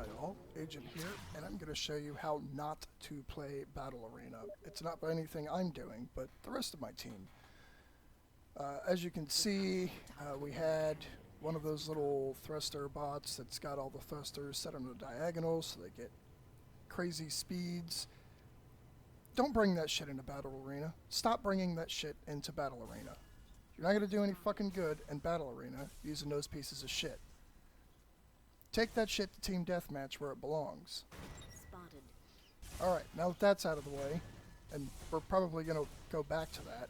Hi all, Agent here, and I'm going to show you how not to play Battle Arena. It's not by anything I'm doing, but the rest of my team. As you can see, we had one of those little thruster bots that's got all the thrusters set on the diagonal so they get crazy speeds. Don't bring that shit into Battle Arena. Stop bringing that shit into Battle Arena. You're not going to do any fucking good in Battle Arena using those pieces of shit. Take that shit to Team Deathmatch where it belongs. Spotted. Alright, now that that's out of the way, and we're probably going to go back to that,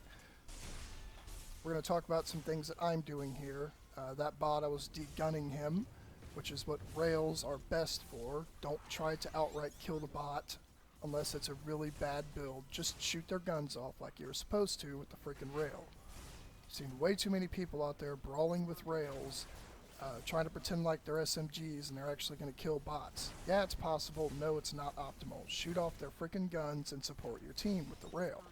we're going to talk about some things that I'm doing here. That bot, I was degunning him, which is what rails are best for. Don't try to outright kill the bot unless it's a really bad build. Just shoot their guns off like you're supposed to with the freaking rail. I've seen way too many people out there brawling with rails, trying to pretend like they're SMGs and they're actually going to kill bots. Yeah, it's possible. No, it's not optimal. Shoot off their freaking guns and support your team with the rail.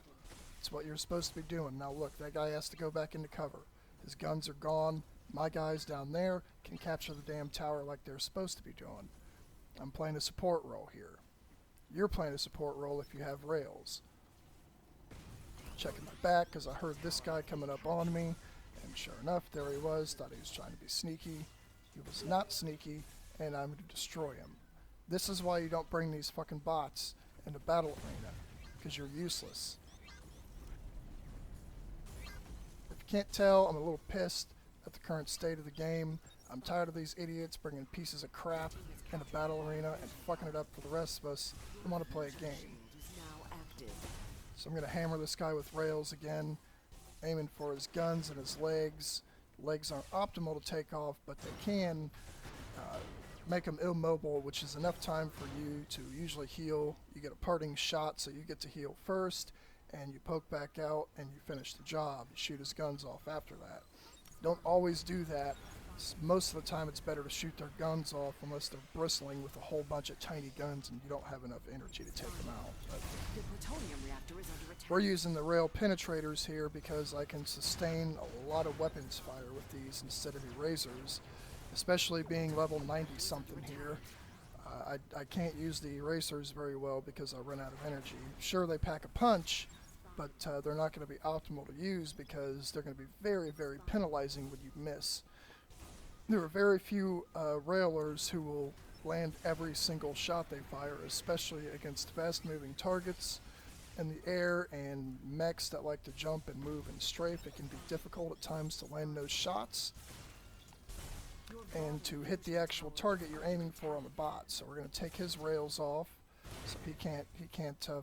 It's what you're supposed to be doing. Now look, that guy has to go back into cover. His guns are gone. My guys down there can capture the damn tower like they're supposed to be doing. I'm playing a support role here. You're playing a support role if you have rails. Checking my back because I heard this guy coming up on me. And sure enough, there he was. Thought he was trying to be sneaky. He was not sneaky, and I'm going to destroy him. This is why you don't bring these fucking bots into Battle Arena, because you're useless. If you can't tell, I'm a little pissed at the current state of the game. I'm tired of these idiots bringing pieces of crap into Battle Arena and fucking it up for the rest of us who want to play a game. So I'm going to hammer this guy with rails again, aiming for his guns and his legs. Legs aren't optimal to take off, but they can make him immobile, which is enough time for you to usually heal. You get a parting shot, so you get to heal first, and you poke back out, and you finish the job. You shoot his guns off after that. Don't always do that. Most of the time it's better to shoot their guns off unless they're bristling with a whole bunch of tiny guns and you don't have enough energy to take them out. But The plutonium reactor is under attack. we're using the rail penetrators here because I can sustain a lot of weapons fire with these instead of erasers, especially being level 90 something here. I can't use the erasers very well because I run out of energy. Sure, they pack a punch, but they're not going to be optimal to use because they're going to be very, very penalizing when you miss. There are very few railers who will land every single shot they fire, especially against fast-moving targets in the air and mechs that like to jump and move and strafe. It can be difficult at times to land those shots and to hit the actual target you're aiming for on the bot. So we're going to take his rails off, so he can't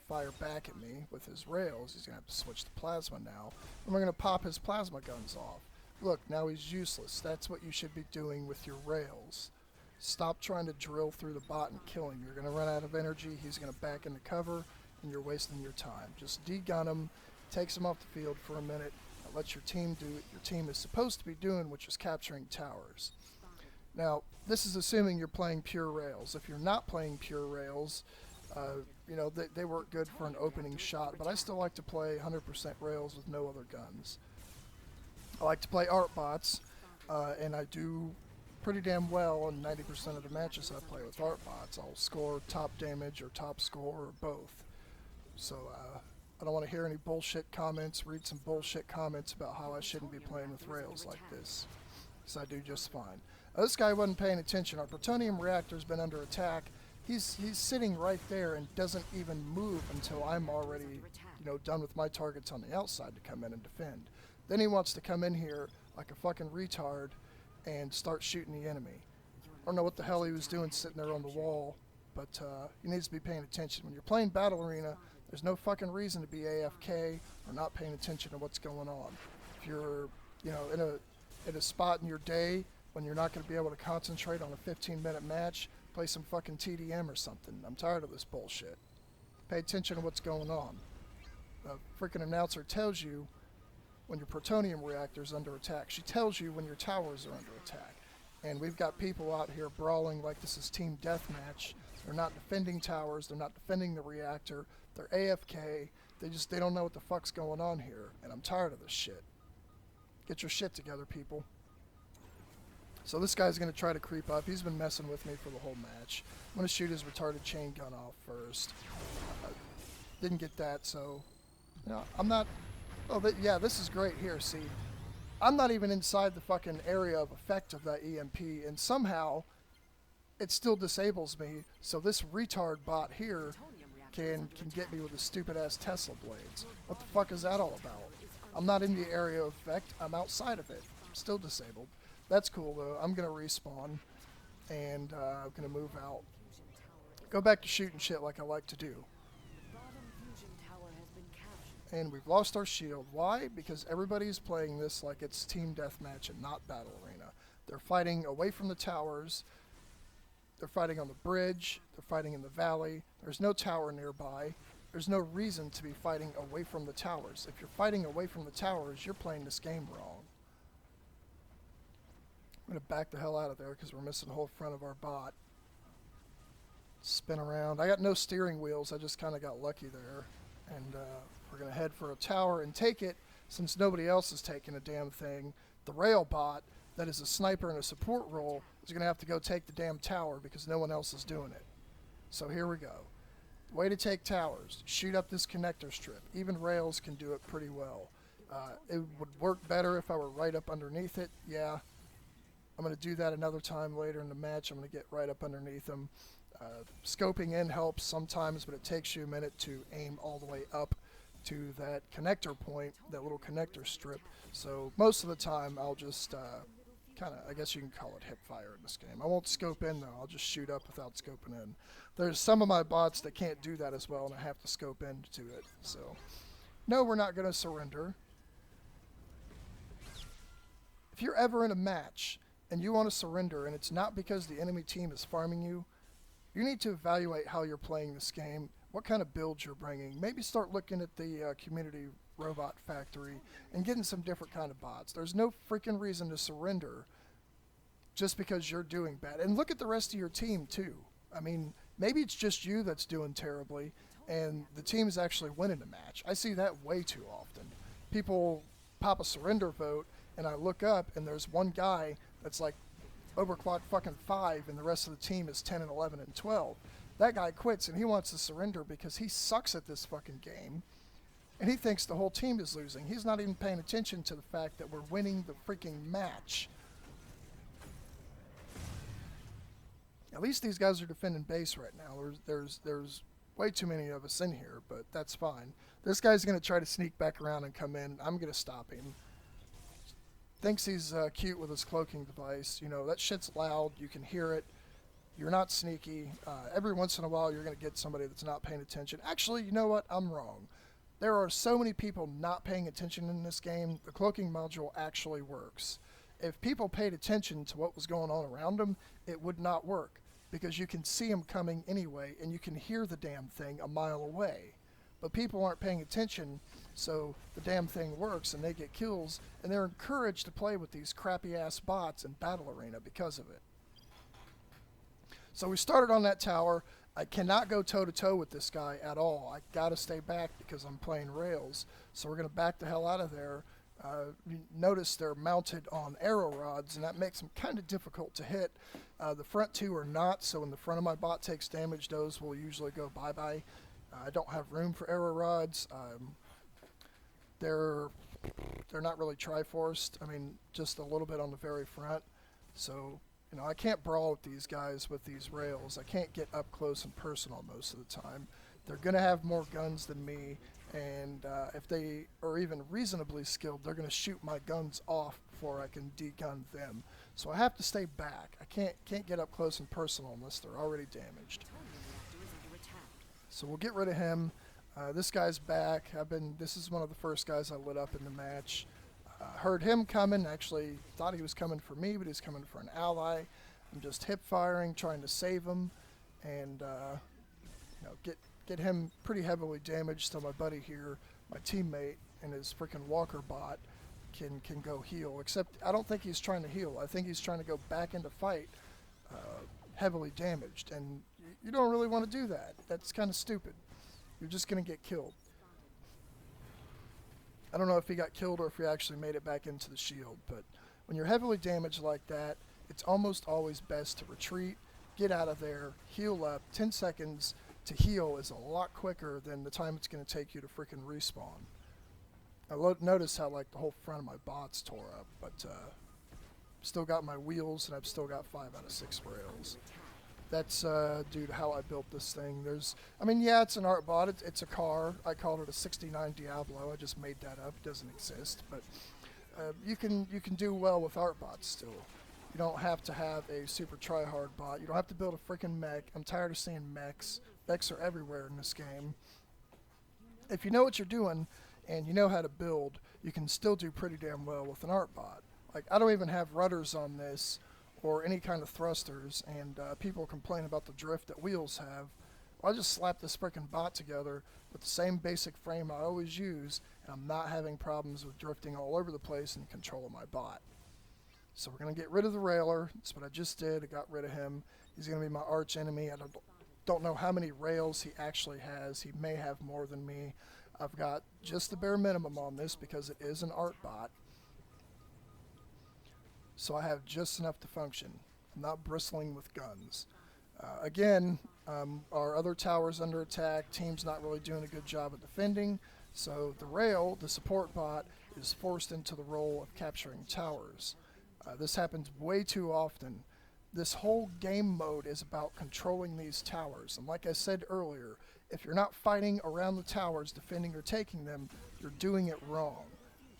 fire back at me with his rails. He's going to have to switch to plasma now, and we're going to pop his plasma guns off. Look, now he's useless. That's what you should be doing with your rails. Stop trying to drill through the bot and kill him. You're going to run out of energy. He's going to back into cover, and you're wasting your time. Just degun him, takes him off the field for a minute, and let your team do what your team is supposed to be doing, which is capturing towers. Now, this is assuming you're playing pure rails. If you're not playing pure rails, you know, they work good for an opening shot, but I still like to play 100% rails with no other guns. I like to play art bots, and I do pretty damn well in 90% of the matches I play with art bots. I'll score top damage or top score or both. So I don't want to hear any bullshit comments, read some bullshit comments about how I shouldn't be playing with rails like this, because I do just fine. This guy wasn't paying attention. Our plutonium reactor's been under attack. He's sitting right there and doesn't even move until I'm already, you know, done with my targets on the outside to come in and defend. Then he wants to come in here like a fucking retard and start shooting the enemy. I don't know what the hell he was doing sitting there on the wall, but he needs to be paying attention. When you're playing Battle Arena, there's no fucking reason to be AFK or not paying attention to what's going on. If you're, you know, in a spot in your day when you're not going to be able to concentrate on a 15-minute match, play some fucking TDM or something. I'm tired of this bullshit. Pay attention to what's going on. The freaking announcer tells you when your plutonium reactor is under attack. She tells you when your towers are under attack. And we've got people out here brawling like this is team deathmatch. They're not defending towers. They're not defending the reactor. They're AFK. They don't know what the fuck's going on here. And I'm tired of this shit. Get your shit together, people. So this guy's going to try to creep up. He's been messing with me for the whole match. I'm going to shoot his retarded chain gun off first. Didn't get that, so... You know, I'm not... Oh, yeah, this is great here, see. I'm not even inside the fucking area of effect of that EMP, and somehow it still disables me, so this retard bot here can get me with his stupid-ass Tesla blades. What the fuck is that all about? I'm not in the area of effect. I'm outside of it. I'm still disabled. That's cool, though. I'm going to respawn, and I'm going to move out. Go back to shooting shit like I like to do. And we've lost our shield. Why? Because everybody's playing this like it's team deathmatch and not battle arena. They're fighting away from the towers. They're fighting on the bridge. They're fighting in the valley. There's no tower nearby. There's no reason to be fighting away from the towers. If you're fighting away from the towers, you're playing this game wrong. I'm going to back the hell out of there because we're missing the whole front of our bot. Spin around. I got no steering wheels. I just kind of got lucky there. And we're going to head for a tower and take it since nobody else is taking a damn thing. The rail bot that is a sniper in a support role is going to have to go take the damn tower because no one else is doing it. So here we go. Way to take towers. Shoot up this connector strip. Even rails can do it pretty well. It would work better if I were right up underneath it. Yeah. I'm going to do that another time later in the match. I'm going to get right up underneath them. Scoping in helps sometimes, but it takes you a minute to aim all the way up to that connector point, that little connector strip. So most of the time I'll just kind of, I guess you can call it hip fire in this game. I won't scope in though. I'll just shoot up without scoping in. There's some of my bots that can't do that as well, and I have to scope into it. So no, we're not going to surrender. If you're ever in a match and you want to surrender and it's not because the enemy team is farming you, you need to evaluate how you're playing this game, what kind of builds you're bringing. Maybe start looking at the community robot factory and getting some different kind of bots. There's no freaking reason to surrender just because you're doing bad. And look at the rest of your team too. I mean, maybe it's just you that's doing terribly and the team is actually winning a match. I see that way too often. People pop a surrender vote and I look up and there's one guy that's like overclocked fucking 5 and the rest of the team is 10 and 11 and 12. That guy quits and he wants to surrender because he sucks at this fucking game and he thinks the whole team is losing. He's not even paying attention to the fact that we're winning the freaking match. At least these guys are defending base right now. There's way too many of us in here, but that's fine. This guy's going to try to sneak back around and come in. I'm going to stop him. Thinks he's cute with his cloaking device. You know, that shit's loud. You can hear it. You're not sneaky. Every once in a while, you're going to get somebody that's not paying attention. Actually, you know what? I'm wrong. There are so many people not paying attention in this game. The cloaking module actually works. If people paid attention to what was going on around them, it would not work because you can see them coming anyway, and you can hear the damn thing a mile away. But people aren't paying attention, so the damn thing works, and they get kills, and they're encouraged to play with these crappy-ass bots in Battle Arena because of it. So we started on that tower. I cannot go toe-to-toe with this guy at all. I gotta stay back because I'm playing rails. So we're gonna back the hell out of there. You notice they're mounted on arrow rods, and that makes them kind of difficult to hit. The front two are not, so when the front of my bot takes damage, those will usually go bye-bye. I don't have room for arrow rods. They're not really Triforced. I mean, just a little bit on the very front. So, you know, I can't brawl with these guys with these rails. I can't get up close and personal most of the time. They're going to have more guns than me, and if they are even reasonably skilled, they're going to shoot my guns off before I can degun them. So I have to stay back. I can't get up close and personal unless they're already damaged. So we'll get rid of him. This guy's back. This is one of the first guys I lit up in the match. Heard him coming. Actually thought he was coming for me, but he's coming for an ally. I'm just hip firing, trying to save him, and you know, get him pretty heavily damaged. So my buddy here, my teammate, and his freaking walker bot can go heal. Except I don't think he's trying to heal. I think he's trying to go back into fight, heavily damaged, and you don't really want to do that. That's kind of stupid. You're just going to get killed. I don't know if he got killed or if he actually made it back into the shield, but when you're heavily damaged like that it's almost always best to retreat, get out of there, heal up. 10 seconds to heal is a lot quicker than the time it's going to take you to freaking respawn. I notice how like the whole front of my bots tore up, but still got my wheels and I've still got 5 out of 6 rails. That's due to how I built this thing. I mean, yeah, it's an art bot. It's a car. I called it a 69 Diablo. I just made that up. It doesn't exist, but you can do well with art bots still. You don't have to have a super try-hard bot. You don't have to build a freaking mech. I'm tired of seeing mechs. Mechs are everywhere in this game. If you know what you're doing and you know how to build, you can still do pretty damn well with an art bot. Like, I don't even have rudders on this or any kind of thrusters, and people complain about the drift that wheels have. I'll just slap this freaking bot together with the same basic frame I always use, and I'm not having problems with drifting all over the place in control of my bot. So we're going to get rid of the railer. That's what I just did. I got rid of him. He's going to be my arch enemy. I don't know how many rails he actually has. He may have more than me. I've got just the bare minimum on this because it is an art bot. So I have just enough to function. I'm not bristling with guns. Again, our other tower's under attack. Team's not really doing a good job of defending. So the rail, the support bot, is forced into the role of capturing towers. This happens way too often. This whole game mode is about controlling these towers. And like I said earlier, if you're not fighting around the towers, defending or taking them, you're doing it wrong.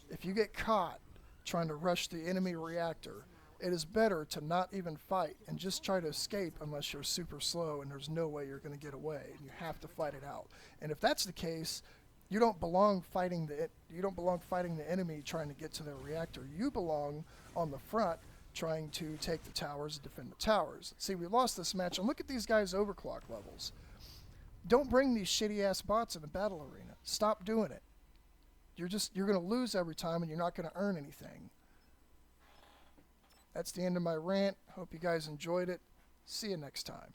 If you get caught trying to rush the enemy reactor, it is better to not even fight and just try to escape unless you're super slow and there's no way you're going to get away and you have to fight it out. And if that's the case, you don't belong fighting the enemy trying to get to their reactor. You belong on the front trying to take the towers and defend the towers. See, we lost this match, and look at these guys' overclock levels. Don't bring these shitty ass bots in the battle arena. Stop doing it. You're going to lose every time and you're not going to earn anything. That's the end of my rant. Hope you guys enjoyed it. See you next time.